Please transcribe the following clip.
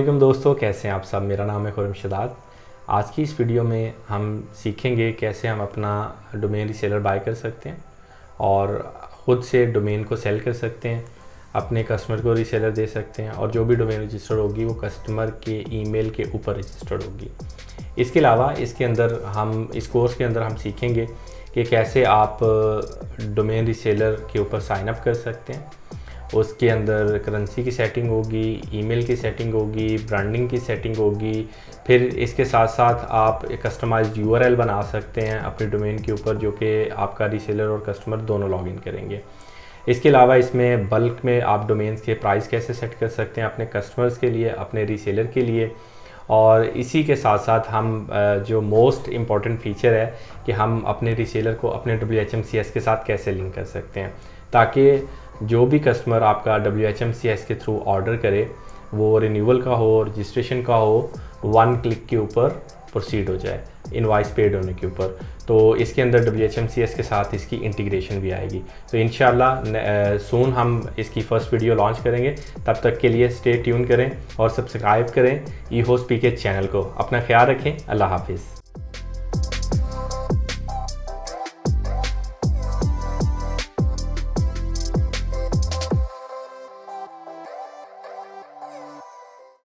अस्सलामुअलैकुम दोस्तों, कैसे हैं आप सब। मेरा नाम है खुर्रम शदाद। आज की इस वीडियो में हम सीखेंगे कैसे हम अपना डोमेन रीसेलर बाय कर सकते हैं और ख़ुद से डोमेन को सेल कर सकते हैं, अपने कस्टमर को रीसेलर दे सकते हैं और जो भी डोमेन रजिस्टर्ड होगी वो कस्टमर के ईमेल के ऊपर रजिस्टर्ड होगी। इसके अलावा इस कोर्स के अंदर हम सीखेंगे कि कैसे आप डोमेन रीसेलर के ऊपर साइन अप कर सकते हैं। उसके अंदर करेंसी की सेटिंग होगी, ईमेल की सेटिंग होगी, ब्रांडिंग की सेटिंग होगी। फिर इसके साथ साथ आप एक कस्टमाइज्ड यूआरएल बना सकते हैं अपने डोमेन के ऊपर, जो कि आपका रीसेलर और कस्टमर दोनों लॉगिन करेंगे। इसके अलावा इसमें बल्क में आप डोमेन्स के प्राइस कैसे सेट कर सकते हैं अपने कस्टमर्स के लिए, अपने रीसेलर के लिए। और इसी के साथ साथ हम जो मोस्ट इम्पॉर्टेंट फीचर है कि हम अपने रीसेलर को अपने WHMCS के साथ कैसे लिंक कर सकते हैं, ताकि जो भी कस्टमर आपका WHMCS के थ्रू ऑर्डर करे वो रिन्यूअल का हो, रजिस्ट्रेशन का हो, 1 क्लिक के ऊपर प्रोसीड हो जाए इनवॉइस पेड होने के ऊपर। तो इसके अंदर WHMCS के साथ इसकी इंटीग्रेशन भी आएगी। तो इंशाल्लाह सून हम इसकी फ़र्स्ट वीडियो लॉन्च करेंगे। तब तक के लिए स्टे ट्यून करें और सब्सक्राइब करें ई होस्ट PK चैनल को। अपना ख्याल रखें। अल्लाह हाफिज़।